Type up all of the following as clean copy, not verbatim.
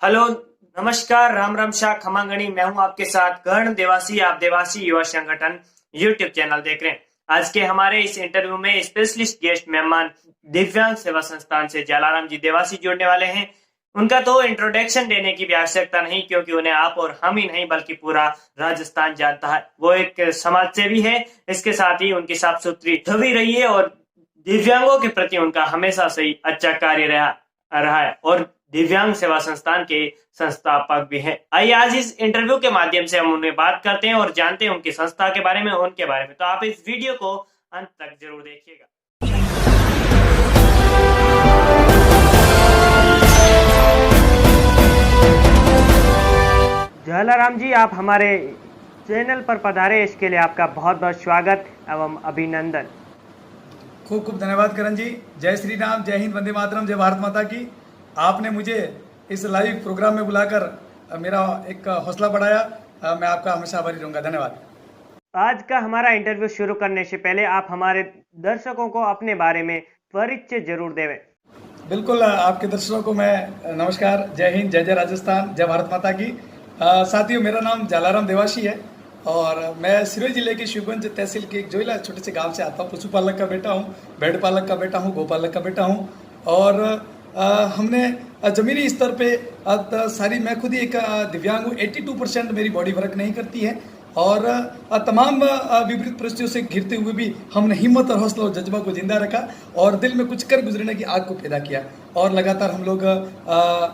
Hello, नमस्कार, राम राम शाह खमांगणी। मैं हूं आपके साथ कर्ण देवासी। आप देवासी युवा संगठन यूट्यूब चैनल देख रहे हैं। आज के हमारे इस इंटरव्यू में स्पेशलिस्ट गेस्ट मेहमान दिव्यांग सेवा संस्थान से जलाराम जी देवासी जुड़ने वाले हैं। उनका तो इंट्रोडक्शन देने की भी आवश्यकता नहीं, क्योंकि उन्हें आप और हम ही नहीं बल्कि पूरा राजस्थान जानता है। वो एक समाज सेवी है। इसके साथ ही उनकी साफ सुथरी छवि रही है और दिव्यांगों के प्रति उनका हमेशा से ही अच्छा कार्य रहा है और दिव्यांग सेवा संस्थान के संस्थापक भी हैं। आइए आज इस इंटरव्यू के माध्यम से हम उन्हें बात करते हैं और जानते हैं उनकी संस्था के बारे में, उनके बारे में। तो आप इस वीडियो को अंत तक जरूर देखिएगा। जलाराम जी, आप हमारे चैनल पर पधारे, इसके लिए आपका बहुत बहुत स्वागत एवं अभिनंदन। खूब खूब धन्यवाद करण जी। जय श्री राम, जय हिंद, वंदे मातरम, जय भारत माता की। आपने मुझे इस लाइव प्रोग्राम में बुलाकर मेरा एक हौसला बढ़ाया। मैं आपका हमेशा आभारी रहूंगा। धन्यवाद। आज का हमारा इंटरव्यू शुरू करने से पहले आप हमारे दर्शकों को अपने बारे में परिचय जरूर देवें। बिल्कुल, आपके दर्शकों को मैं नमस्कार, जय हिंद, जय जय राजस्थान, जय भारत माता की। साथियों, मेरा नाम जलाराम देवासी है और मैं सिरोही जिले के शिवगंज तहसील के एक जोइला छोटे से गांव से आता हूँ। पशुपालक का बेटा हूँ, भेड़ पालक का बेटा हूँ, गोपालक का बेटा हूँ। और हमने जमीनी स्तर पे सारी, मैं खुद ही एक दिव्यांग हूँ। 82% मेरी बॉडी वर्क नहीं करती है और तमाम विपरीत परिस्थितियों से घिरते हुए भी हमने हिम्मत और हौसला और जज्बा को जिंदा रखा और दिल में कुछ कर गुजरने की आग को पैदा किया। और लगातार हम लोग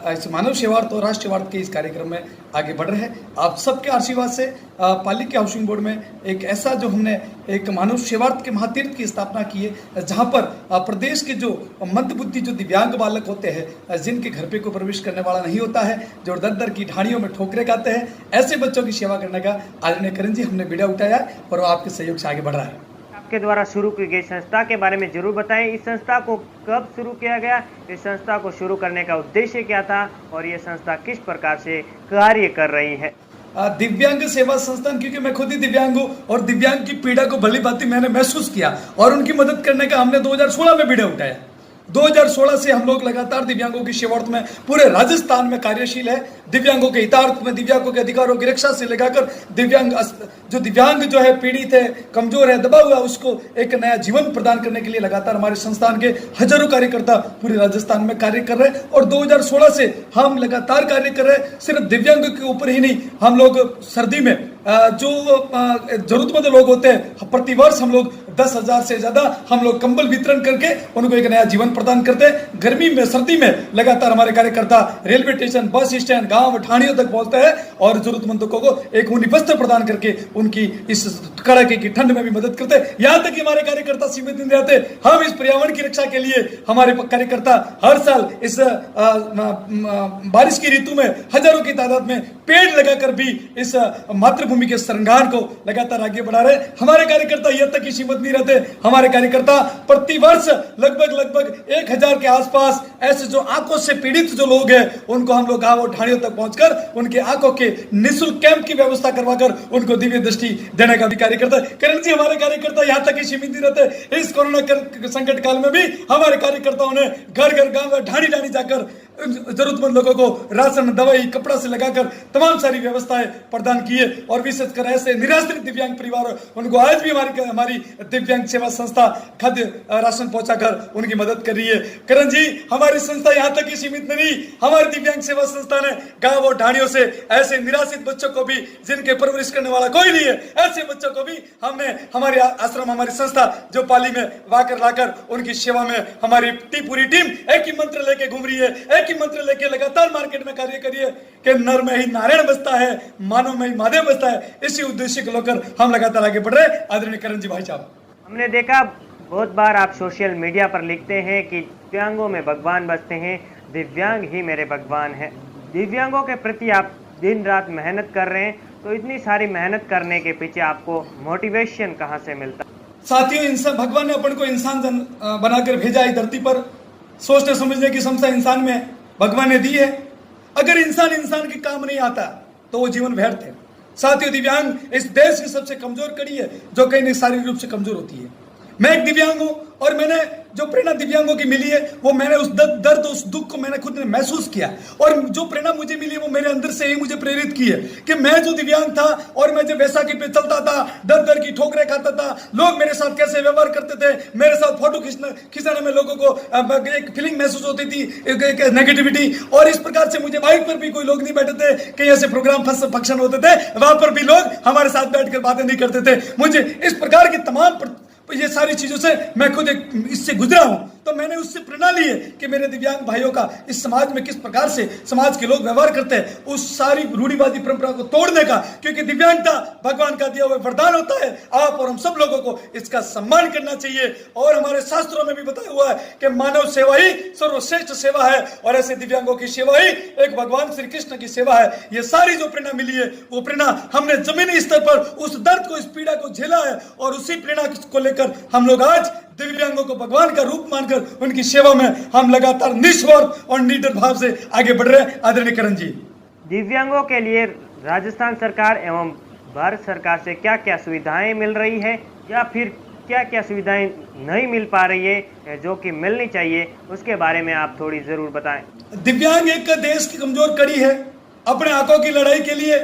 इस मानव सेवार्थ और राष्ट्र सेवार्थ के इस कार्यक्रम में आगे बढ़ रहे हैं। आप सबके आशीर्वाद से पालिका के हाउसिंग बोर्ड में एक ऐसा जो हमने एक मानव सेवार्थ के महातीर्थ की स्थापना की है, जहां पर प्रदेश के जो मंदबुद्धि जो दिव्यांग बालक होते हैं, जिनके घर पे कोई प्रवेश करने वाला नहीं होता है, जो दर दर की ढाणियों में ठोकरे खाते हैं, ऐसे बच्चों की सेवा करने का आदरणीय करण जी हमने बीड़ा उठाया है और वो आपके सहयोग से आगे बढ़ रहा है। आपके द्वारा शुरू की गई संस्था के बारे में जरूर बताएं। इस संस्था को कब शुरू किया गया, इस संस्था को शुरू करने का उद्देश्य क्या था और ये संस्था किस प्रकार से कार्य कर रही है। दिव्यांग सेवा संस्थान, क्योंकि मैं खुद ही दिव्यांग हूँ और दिव्यांग की पीड़ा को भली भांति मैंने महसूस किया और उनकी मदद करने का हमने 2016 में बीड़ा उठाया। 2016 से हम लोग लगातार दिव्यांगों की सेवार्थ में पूरे राजस्थान में कार्यशील है। दिव्यांगों के हितार्थ में, दिव्यांगों के अधिकारों की रक्षा से लेकर दिव्यांग जो है, पीड़ित है, कमजोर है, दबा हुआ, उसको एक नया जीवन प्रदान करने के लिए लगातार हमारे संस्थान के हजारों कार्यकर्ता पूरे राजस्थान में कार्य कर रहे हैं। और 2016 से हम लगातार कार्य कर रहे हैं। सिर्फ दिव्यांगों के ऊपर ही नहीं, हम लोग सर्दी में जो जरूरतमंद लोग होते हैं, प्रतिवर्ष हम लोग 10,000 से ज्यादा हम लोग कंबल वितरण करके उनको एक नया जीवन प्रदान करते हैं। गर्मी में, सर्दी में लगातार हमारे कार्यकर्ता रेलवे स्टेशन, बस स्टैंड, गांव, ठाणियों तक पहुंचते हैं और जरूरतमंदों को एक ऊनी वस्त्र प्रदान करके उनकी इस कड़ाके की ठंड में भी मदद करते हैं। यहाँ तक कि हमारे कार्यकर्ता सीमित नहीं रहते। हम इस पर्यावरण की रक्षा के लिए हमारे कार्यकर्ता हर साल इस बारिश की ऋतु में हजारों की तादाद में पेड़ लगाकर भी इस मातृभूमि के श्रृंगार को लगातार आगे बढ़ा रहे। हमारे कार्यकर्ता यह तक ही सीमित नहीं रहते। हमारे कार्यकर्ता प्रतिवर्ष लगभग 1,000 के आसपास ऐसे जो आंखों से पीड़ित जो लोग हैं, उनको हम लोग गांव और ठाणियों तक पहुंचकर उनके आंखों के निःशुल्क कैंप की व्यवस्था करवाकर उनको दिव्य दृष्टि देने का भी कार्य करता है। करण जी, हमारे कार्यकर्ता यहाँ तक ही सीमित नहीं रहते। इस कोरोना संकट काल में भी हमारे कार्यकर्ताओं ने घर घर, गांव, ढाणी ढाणी जाकर जरूरतमंद लोगों को राशन, दवाई, कपड़ा से लगाकर तमाम सारी व्यवस्थाएं प्रदान की है। और विशेषकर ऐसे निराश्रित दिव्यांग परिवार, उनको आज भी हमारी दिव्यांग सेवा संस्था खाद्य राशन पहुंचाकर उनकी मदद कर रही है। करण जी, हमारी संस्था यहाँ तक ही सीमित नहीं, हमारी दिव्यांग सेवा संस्था ने गांव और ढाणियों से ऐसे निराश्रित बच्चों को भी, जिनके परवरिश करने वाला कोई नहीं है, ऐसे बच्चों को भी हमने हमारे आश्रम, हमारी संस्था जो पाली में वाकर लाकर उनकी सेवा में हमारी पूरी टीम एक ही मंत्र लेके घूम रही है, एक ही मंत्र लेके लगातार मार्केट में कार्य करिए कि नर में ही नारायण बसता है, मानव में ही महादेव बसता है। इसी उद्देश्य को लेकर हम लगातार आगे बढ़ रहे हैं। आदरणीय करण जी भाई साहब, हमने देखा बहुत बार आप सोशल मीडिया पर लिखते हैं कि दिव्यांगों में भगवान बसते हैं, दिव्यांग ही मेरे भगवान है। दिव्यांगों के प्रति आप दिन रात मेहनत कर रहे हैं, तो इतनी सारी मेहनत करने के पीछे आपको मोटिवेशन कहाँ से मिलता? साथियों, इंसान, भगवान ने अपन को इंसान बनाकर भेजा है धरती पर। सोचने समझने की क्षमता इंसान में भगवान ने दी है। अगर इंसान के काम नहीं आता तो वो जीवन व्यर्थ है। साथियों, दिव्यांग इस देश की सबसे कमजोर कड़ी है, जो कहीं शारीरिक रूप से कमजोर होती है। मैं एक दिव्यांग हूं और मैंने जो प्रेरणा दिव्यांगों की मिली है वो मैंने उस दर्द उस दुख को मैंने खुद ने महसूस किया और जो प्रेरणा मुझे मिली है वो मेरे अंदर से ही मुझे प्रेरित की है कि मैं जो दिव्यांग था और मैं जब वैसाखी पे चलता था, दर दर की ठोकरें खाता था, लोग मेरे साथ कैसे व्यवहार करते थे, मेरे साथ फोटो खिंचाने में लोगों को एक फीलिंग महसूस होती थी, एक नेगेटिविटी, और इस प्रकार से मुझे बाइक पर भी कोई लोग नहीं बैठे थे, कई ऐसे प्रोग्राम फंक्शन होते थे वहां पर भी लोग हमारे साथ बैठकर बातें नहीं करते थे। मुझे इस प्रकार की तमाम ये सारी चीजों से मैं खुद इससे गुजरा हूं, तो मैंने उससे प्रेरणा ली है कि मेरे दिव्यांग भाइयों का इस समाज में किस प्रकार से समाज के लोग व्यवहार करते हैं, उस सारी रूढ़िवादी परंपरा को तोड़ने का, क्योंकि दिव्यांगता भगवान का दिया हुआ वरदान होता है। आप और हम सब लोगों को इसका सम्मान करना चाहिए और हमारे शास्त्रों में भी बताया हुआ है कि मानव सेवा ही सर्वश्रेष्ठ सेवा है और ऐसे दिव्यांगों की सेवा ही एक भगवान श्री कृष्ण की सेवा है। ये सारी जो प्रेरणा मिली है वो प्रेरणा हमने जमीनी स्तर पर उस दर्द को, इस पीड़ा को झेला है और उसी प्रेरणा को लेकर हम लोग आज दिव्यांगों को भगवान का रूप मानकर उनकी सेवा में हम लगातार निस्वार्थ और निडर भाव से आगे बढ़ रहे हैं। आदरणीय करण जी, दिव्यांगों के लिए राजस्थान सरकार एवं भारत सरकार से क्या क्या सुविधाएं मिल रही है या फिर क्या क्या सुविधाएं नहीं मिल पा रही है जो कि मिलनी चाहिए, उसके बारे में आप थोड़ी जरूर बताएं। दिव्यांग एक देश की कमजोर कड़ी है। अपने हकों की लड़ाई के लिए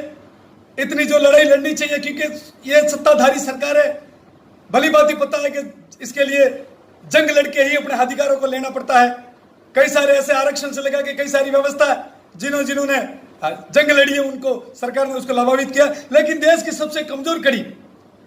इतनी जो लड़ाई लड़नी चाहिए, क्योंकि ये सत्ताधारी सरकार है, भली बात ही पता है कि इसके लिए जंग लड़के ही अपने अधिकारों को लेना पड़ता है। कई सारे ऐसे आरक्षण से लगा के कई सारी व्यवस्था जिन्होंने जंग लड़ी है उनको सरकार ने उसको लाभान्वित किया, लेकिन देश की सबसे कमजोर कड़ी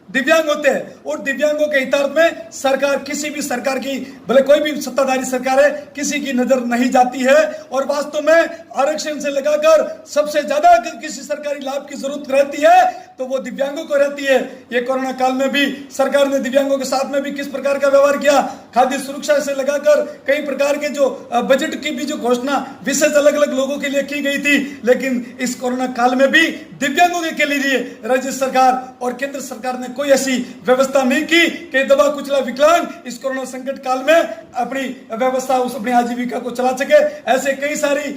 दिव्यांग होते हैं और दिव्यांगों के हितार्थ में सरकार, किसी भी सरकार की, भले कोई भी सत्ताधारी सरकार है, किसी की नजर नहीं जाती है और वास्तव में आरक्षण से लगाकर सबसे ज्यादा अगर किसी सरकारी लाभ की जरूरत रहती है तो वो दिव्यांगों को रहती है। ये कोरोना काल में भी सरकार ने दिव्यांगों के साथ में भी किस प्रकार का व्यवहार किया, खाद्य सुरक्षा से लगाकर कई प्रकार के जो बजट की भी जो घोषणा विशेष अलग अलग लोगों के लिए की गई थी, लेकिन इस कोरोना काल में भी दिव्यांगों के लिए राज्य सरकार और केंद्र सरकार ने कोई ऐसी व्यवस्था नहीं की कि दबा कुचला विकलांग इस कोरोना संकट काल में अपनी व्यवस्था, उस अपनी आजीविका को चला सके। ऐसे कई सारी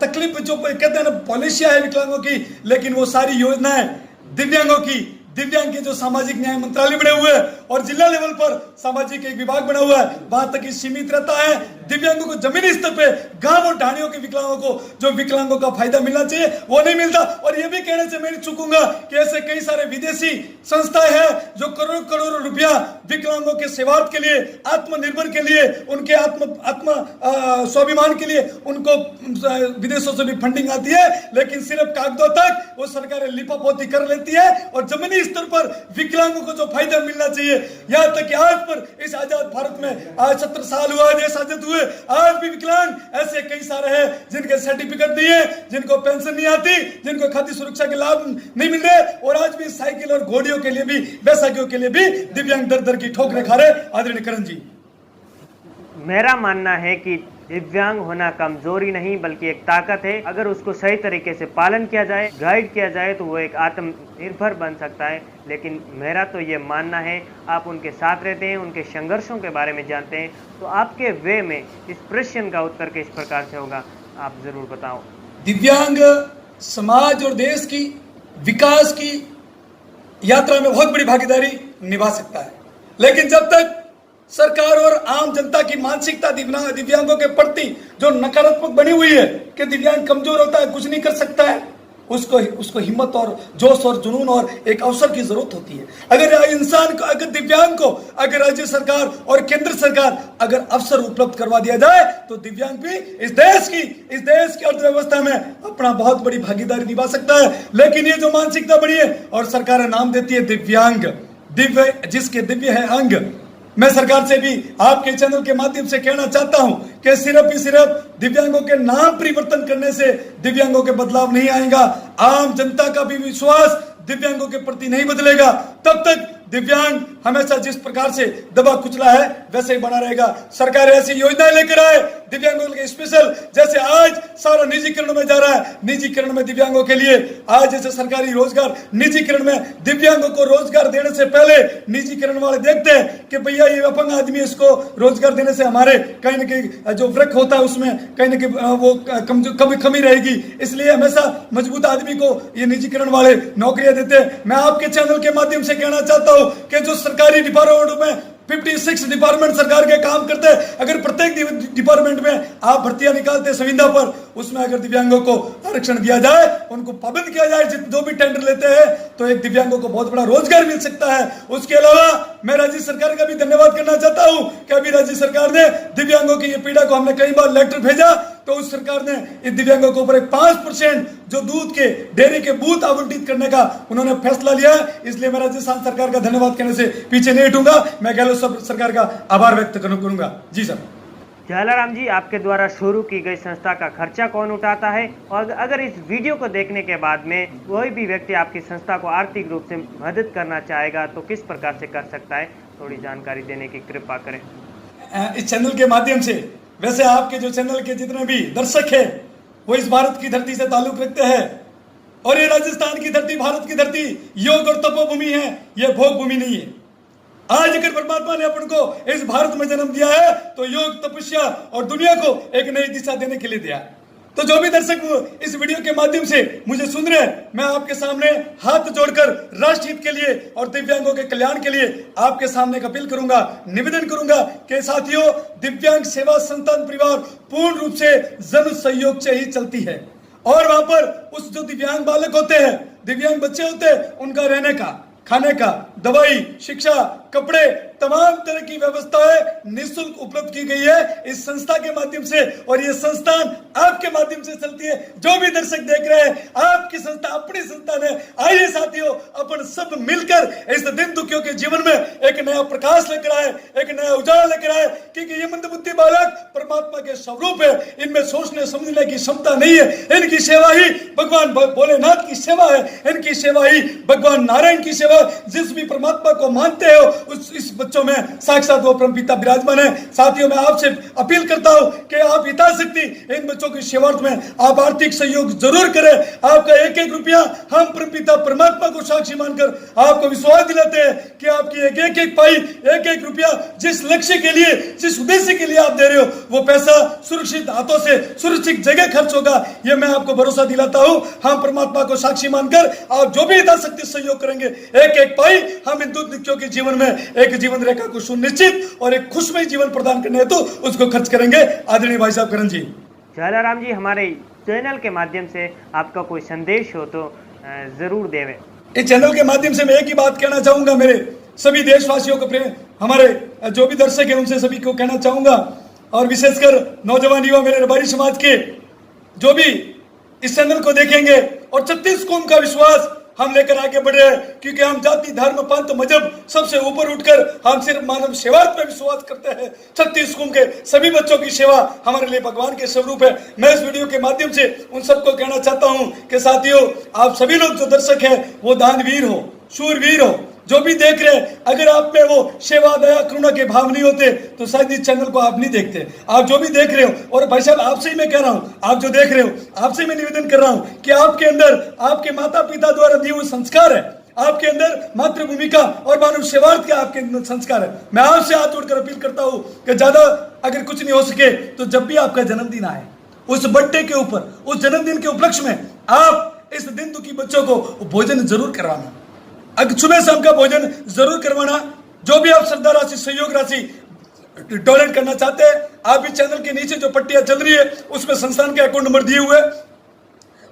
तकलीफ जो कहते हैं ना पॉलिसियां है विकलांगों की, लेकिन वो सारी योजनाएं दिव्यांगों की, दिव्यांग के जो सामाजिक न्याय मंत्रालय बने हुए हैं और जिला लेवल पर सामाजिक एक विभाग बना हुआ है, वहां तक ही सीमित रहता है। दिव्यांगों को जमीनी स्तर पे गांव और ढाणियों के विकलांगों को जो विकलांगों का फायदा मिलना चाहिए वो नहीं मिलता। और ये भी कहने से मैं नहीं चूकूंगा कि ऐसे कई सारे विदेशी संस्थाएं हैं जो करोड़ों करोड़ों रुपया विकलांगों के सेवार्थ के लिए, आत्मनिर्भर के लिए, उनके आत्म स्वाभिमान के लिए उनको विदेशों से भी फंडिंग आती है, लेकिन सिर्फ कागजों तक वो सरकारें लिपापोती कर लेती है और जमीनी स्तर पर विकलांगों को जो फायदा मिलना चाहिए, यहाँ तक कि आज पर इस आजाद भारत में आज 70 साल हुआ देश आजाद हुए, आज भी विकलांग ऐसे कई सारे हैं जिनके सर्टिफिकेट नहीं है, जिनको पेंशन नहीं आती, जिनको खाद्य सुरक्षा के लाभ नहीं मिल रहे और आज भी साइकिल और घोड़ियों के लिए भी, बैसाखियों के लिए भी दिव्यांग दर दर की ठोकरें खा रहे। आदरणीय करण जी, मेरा मानना है कि दिव्यांग होना कमजोरी नहीं बल्कि एक ताकत है। अगर उसको सही तरीके से पालन किया जाए, गाइड किया जाए तो वो एक आत्मनिर्भर बन सकता है। लेकिन मेरा तो ये मानना है, आप उनके साथ रहते हैं, उनके संघर्षों के बारे में जानते हैं, तो आपके वे में इस प्रश्न का उत्तर किस प्रकार से होगा, आप जरूर बताओ। दिव्यांग समाज और देश की विकास की यात्रा में बहुत बड़ी भागीदारी निभा सकता है, लेकिन जब तक सरकार और आम जनता की मानसिकता दिव्यांगों के प्रति जो नकारात्मक बनी हुई है कि दिव्यांग कमजोर होता है, कुछ नहीं कर सकता है, उसको हिम्मत और जोश और जुनून और एक अवसर की जरूरत होती है। अगर इंसान को, अगर दिव्यांग को अगर राज्य सरकार और केंद्र सरकार अगर अवसर उपलब्ध करवा दिया जाए तो दिव्यांग भी इस देश की अर्थव्यवस्था में अपना बहुत बड़ी भागीदारी निभा सकता है। लेकिन ये जो मानसिकता बड़ी है और सरकार नाम देती है दिव्यांग, दिव्य जिसके दिव्य है अंग, मैं सरकार से भी आपके चैनल के माध्यम से कहना चाहता हूं कि सिर्फ दिव्यांगों के नाम परिवर्तन करने से दिव्यांगों के बदलाव नहीं आएगा। आम जनता का भी विश्वास दिव्यांगों के प्रति नहीं बदलेगा तब तक दिव्यांग हमेशा जिस प्रकार से दबा कुचला है वैसे ही बना रहेगा। सरकार ऐसी योजनाएं लेकर आए दिव्यांगों के स्पेशल, जैसे आज सारा निजीकरण में जा रहा है, निजीकरण में दिव्यांगों के लिए आज जैसे सरकारी रोजगार निजीकरण में दिव्यांगों को रोजगार देने से पहले निजीकरण वाले देखते हैं कि भैया ये अपंग आदमी, इसको रोजगार देने से हमारे कहीं ना कहीं जो वृक होता है उसमें कहीं ना कहीं वो कमी रहेगी, इसलिए हमेशा मजबूत आदमी को ये निजीकरण वाले नौकरियां देते हैं। मैं आपके चैनल के माध्यम से कहना चाहता हूं कि जो सरकारी डिपार्टमेंट में 56 डिपार्टमेंट सरकार के काम करते हैं। अगर प्रत्येक डिपार्टमेंट में आप भर्तियां निकालते संविदा पर, उसमें अगर दिव्यांगों को आरक्षण दिया जाए, उनको पाबंद किया जाए, जो भी टेंडर लेते हैं, तो एक दिव्यांगों को बहुत बड़ा रोजगार मिल सकता है। उसके अलावा मैं राज्य सरकार का भी धन्यवाद करना चाहता हूं कि अभी राज्य सरकार ने दिव्यांगों की ये पीड़ा को, हमने कई बार लेटर भेजा, तो उस सरकार ने इस दिव्यांगों के ऊपर एक 5% जो दूध के डेयरी के बूथ आवंटित करने का उन्होंने फैसला लिया है। इसलिए मैं राजस्थान सरकार का धन्यवाद करने से पीछे नहीं हटूंगा। मैं गहलोत सरकार का आभार व्यक्त करूंगा। जी सर। जलाराम जी, आपके द्वारा शुरू की गई संस्था का खर्चा कौन उठाता है, और अगर इस वीडियो को देखने के बाद में कोई भी व्यक्ति आपकी संस्था को आर्थिक रूप से मदद करना चाहेगा तो किस प्रकार से कर सकता है, थोड़ी जानकारी देने की कृपा करें। इस चैनल के माध्यम से, वैसे आपके जो चैनल के जितने भी दर्शक हैं वो इस भारत की धरती से ताल्लुक रखते हैं, और ये राजस्थान की धरती, भारत की धरती योग और तपोभूमि है, ये भोग भूमि नहीं है। आज अगर परमात्मा ने अपन को इस भारत में जन्म दिया है तो योग, तपस्या और दुनिया को एक नई दिशा देने के लिए दिया। तो जो भी दर्शक इस वीडियो के माध्यम से मुझे सुन रहे हैं, मैं आपके सामने हाथ जोड़कर राष्ट्र हित के लिए और दिव्यांगों के कल्याण के लिए आपके सामने एक अपील करूंगा, निवेदन करूंगा कि साथियों, दिव्यांग सेवा संस्थान परिवार पूर्ण रूप से जन सहयोग से ही चलती है। और वहां पर उस जो दिव्यांग बालक होते हैं, दिव्यांग बच्चे होते हैं, उनका रहने का, खाने का, दवाई, शिक्षा, कपड़े, तमाम तरह की व्यवस्थाएं निःशुल्क उपलब्ध की गई है इस संस्था के माध्यम से, और ये संस्थान आपके माध्यम से चलती है। जो भी दर्शक देख रहे हैं, आपकी संस्था अपनी संस्थान है। आइए साथियों, अपन सब मिलकर इस दिन दुखियों के जीवन में एक नया प्रकाश लेकर आए, एक नया उजाला लेकर आए, क्योंकि ये मंदबुद्धि बालक परमात्मा के स्वरूप है। इनमें सोचने समझने की क्षमता नहीं है। इनकी सेवा ही भगवान भोलेनाथ की सेवा है, इनकी सेवा ही भगवान नारायण की सेवा। जिस भी परमात्मा को मानते हो इस बच्चों में साक्षात वो परमपिता विराजमान है। साथियों, मैं आपसे अपील करता हूं कि आप यथाशक्ति इन बच्चों की सेवार्थ में आप आर्थिक सहयोग जरूर करें। आपका एक एक रुपया हम परमपिता परमात्मा को साक्षी मानकर आपको विश्वास दिलाते हैं कि आपकी एक एक पाई, एक एक रुपया जिस लक्ष्य के लिए, जिस उद्देश्य के लिए आप दे रहे हो, वो पैसा सुरक्षित हाथों से सुरक्षित जगह खर्च होगा। ये मैं आपको भरोसा दिलाता हूं। हम परमात्मा को साक्षी मानकर आप जो भी यथाशक्ति सहयोग करेंगे, एक एक पाई हम इन दुखियों के जीवन में एक जीवन रेखा को सुनिश्चित और एक खुशमय जीवन प्रदान करने हेतु उसको खर्च करेंगे। आदरणीय भाई साहब करण जी। जलाराम जी, हमारे चैनल के माध्यम से आपका कोई संदेश हो तो जरूर देवें। इस चैनल के माध्यम से मैं एक ही बात कहना चाहूंगा, मेरे सभी देशवासियों को, हमारे जो भी दर्शक हैं उनसे सभी को कहना चाहूंगा, और विशेषकर नौजवान युवा, मेरे रबारी समाज के जो भी इस चैनल को देखेंगे, और 36 कौम का विश्वास हम लेकर आगे बढ़ रहे हैं, क्योंकि हम जाति, धर्म, पंथ, मजहब सबसे ऊपर उठकर हम सिर्फ मानव सेवा पर विश्वास करते हैं। 36 कौम के सभी बच्चों की सेवा हमारे लिए भगवान के स्वरूप है। मैं इस वीडियो के माध्यम से उन सबको कहना चाहता हूं कि साथियों, आप सभी लोग जो दर्शक हैं वो दानवीर हो, शूरवीर हो। जो भी देख रहे हैं, अगर आप में वो सेवा, दया, करुणा के भाव नहीं होते तो शायद इस चैनल को आप नहीं देखते। आप जो भी देख रहे हो, और भाई साहब आपसे ही मैं कह रहा हूं, आप जो देख रहे हो, आपसे मैं निवेदन कर रहा हूं कि आपके अंदर आपके माता पिता द्वारा दिए हुए संस्कार है, आपके अंदर मातृभूमि का और मानव सेवार्थ का आपके अंदर संस्कार है। मैं आपसे हाथ जोड़कर अपील करता हूं कि ज्यादा अगर कुछ नहीं हो सके तो जब भी आपका जन्मदिन आए, उस बर्थडे के ऊपर, उस जन्मदिन के उपलक्ष्य में आप इस दिन दुखी बच्चों को भोजन जरूर करवाना, अगर सुबह शाम का भोजन जरूर करवाना। जो भी आप श्रद्धा राशि, सहयोग राशि डोनेट करना चाहते हैं, आप भी चैनल के नीचे जो पट्टियां चल रही है उसमें संस्थान के अकाउंट नंबर दिए हुए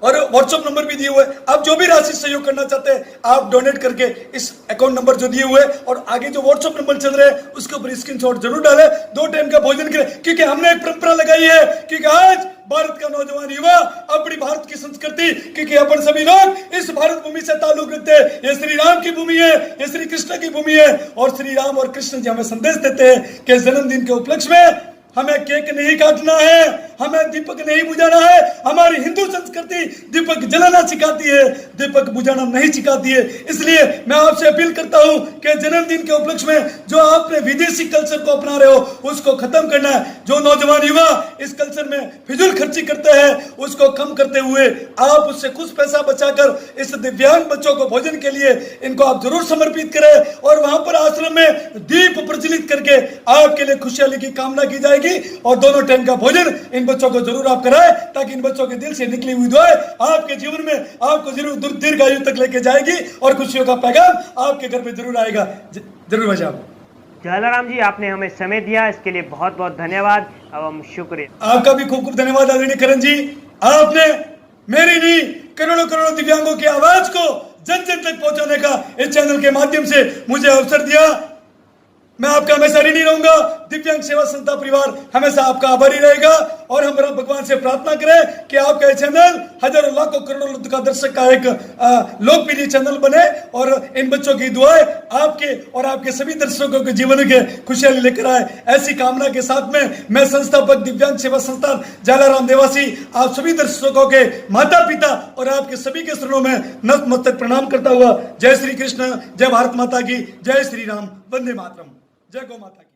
और व्हाट्सएप नंबर भी दिए हुए। आप जो भी राशि सहयोग करना चाहते हैं, आप डोनेट करके इस अकाउंट नंबर जो दिए हुए और आगे जो व्हाट्सएप नंबर चल रहे हैं उसके ऊपर स्क्रीनशॉट जरूर डालें। 2 टाइम का भोजन करें, क्योंकि हमने एक परंपरा लगाई है, क्योंकि आज भारत का नौजवान युवा अपनी भारत की संस्कृति, क्योंकि अपन सभी लोग इस भारत भूमि से ताल्लुक रखते हैं। ये श्री राम की भूमि है, ये श्री कृष्ण की भूमि है, और श्री राम और कृष्ण जी हमें संदेश देते हैं कि जन्मदिन के उपलक्ष्य में हमें केक नहीं काटना है, हमें दीपक नहीं बुझाना है। हमारी हिंदू संस्कृति दीपक जलाना सिखाती है, दीपक बुझाना नहीं सिखाती है। इसलिए मैं आपसे अपील करता हूं कि जन्मदिन के उपलक्ष्य में जो आपने विदेशी कल्चर को अपना रहे हो उसको खत्म करना है। जो नौजवान युवा इस कल्चर में फिजूल खर्ची करते हैं उसको कम करते हुए आप उससे कुछ पैसा बचाकर इस दिव्यांग बच्चों को भोजन के लिए इनको आप जरूर समर्पित करें, और वहां पर आश्रम में दीप प्रज्वलित करके आपके लिए खुशहाली की कामना की जाएगी। और दोनों टाइम का भोजन इन बच्चों को जरूर आप कराएं, ताकि इन बच्चों के दिल से निकली हुई दुआएं आपके जीवन में आपको जरूर दीर्घायु तक लेके जाएगी और खुशियों का पैगाम आपके घर पे जरूर आएगा। जरूर भाई साहब। जलाराम जी, आपने हमें समय दिया, इसके लिए बहुत बहुत धन्यवाद एवं शुक्रिया। आपका भी खूब खूब धन्यवाद आदरणीय करण जी। आपने मेरी नहीं करोड़ों करोड़ों दिव्यांगों की आवाज को जन जन तक पहुंचाने का इस चैनल के माध्यम से मुझे अवसर दिया। मैं आपका हमेशा ऋणी रहूंगा। दिव्यांग सेवा संस्था परिवार हमेशा आपका आभारी रहेगा और हम भगवान से प्रार्थना करें कि आपका ये चैनल हजारों लाखों करोड़ों का दर्शक का एक लोकप्रिय चैनल बने और इन बच्चों की दुआएं आपके और आपके सभी दर्शकों के जीवन के खुशहाली लेकर आए, ऐसी कामना के साथ में मैं संस्थापक दिव्यांग सेवा संस्थान जलाराम देवासी आप सभी दर्शकों के माता पिता और आपके सभी के शरणों में नतमस्तक प्रणाम करता हुआ जय श्री कृष्ण, जय भारत माता की, जय श्री राम, वंदे मातरम, जय गौ माता की।